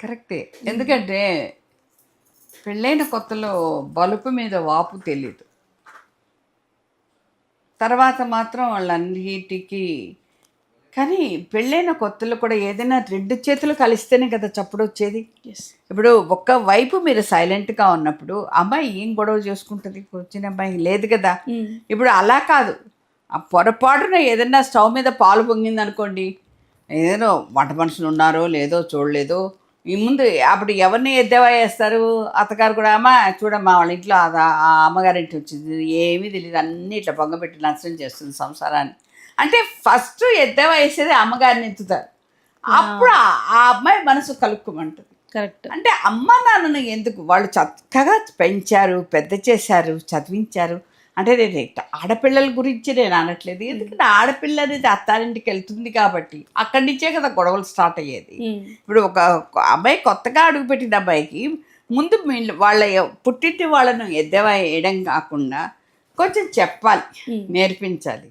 కరెక్టే. ఎందుకంటే పెళ్ళైన కొత్తలో బలుపు మీద వాపు తెలీదు. తర్వాత మాత్రం వాళ్ళన్నిటికీ కానీ పెళ్ళైన కొత్తలో కూడా ఏదైనా 2 చేతులు కలిస్తేనే కదా చప్పుడొచ్చేది. యెస్. ఇప్పుడు ఒక్క వైపు మీరు సైలెంట్‌గా ఉన్నప్పుడు, అమ్మాయి ఏం గొడవ చేసుకుంటది? వచ్చిన అమ్మాయి లేదు కదా! ఇప్పుడు అలా కాదు. ఆ పొరపాటున ఏదన్నా స్టవ్ మీద పాలు పొంగిందనుకోండి, ఏదో వంట మనుషులున్నారో లేదో చూడలేదో, ఈ ముందు అప్పుడు ఎవరిని ఎద్దేవా చేస్తారు? అత్తగారు కూడా, "అమ్మా చూడమ్మా వాళ్ళ ఇంట్లో ఆ అమ్మగారింటి వచ్చింది. ఏమీ తెలీదు. అన్నీ ఇట్లా పొంగబెట్టి నాశనం చేస్తుంది సంసారాన్ని." అంటే ఫస్ట్ ఎద్దేవా వేసేది అమ్మగారిని ఎత్తుతారు. అప్పుడు ఆ అమ్మాయి మనసు కలుక్కుమంటది. కరెక్ట్. అంటే అమ్మ నాన్నను ఎందుకు వాళ్ళు చక్కగా పెంచారు, పెద్ద చేశారు, చదివించారు. అంటే నేను ఆడపిల్లల గురించి నేను అనట్లేదు. ఎందుకంటే ఆడపిల్ల అనేది అత్తారింటికి వెళ్తుంది కాబట్టి అక్కడి నుంచే కదా గొడవలు స్టార్ట్ అయ్యేది. ఇప్పుడు ఒక అబ్బాయి కొత్తగా అడుగుపెట్టిన అబ్బాయికి ముందు వాళ్ళ పుట్టింటి వాళ్ళను ఎద్దేవా వేయడం కాకుండా కొంచెం చెప్పాలి, నేర్పించాలి.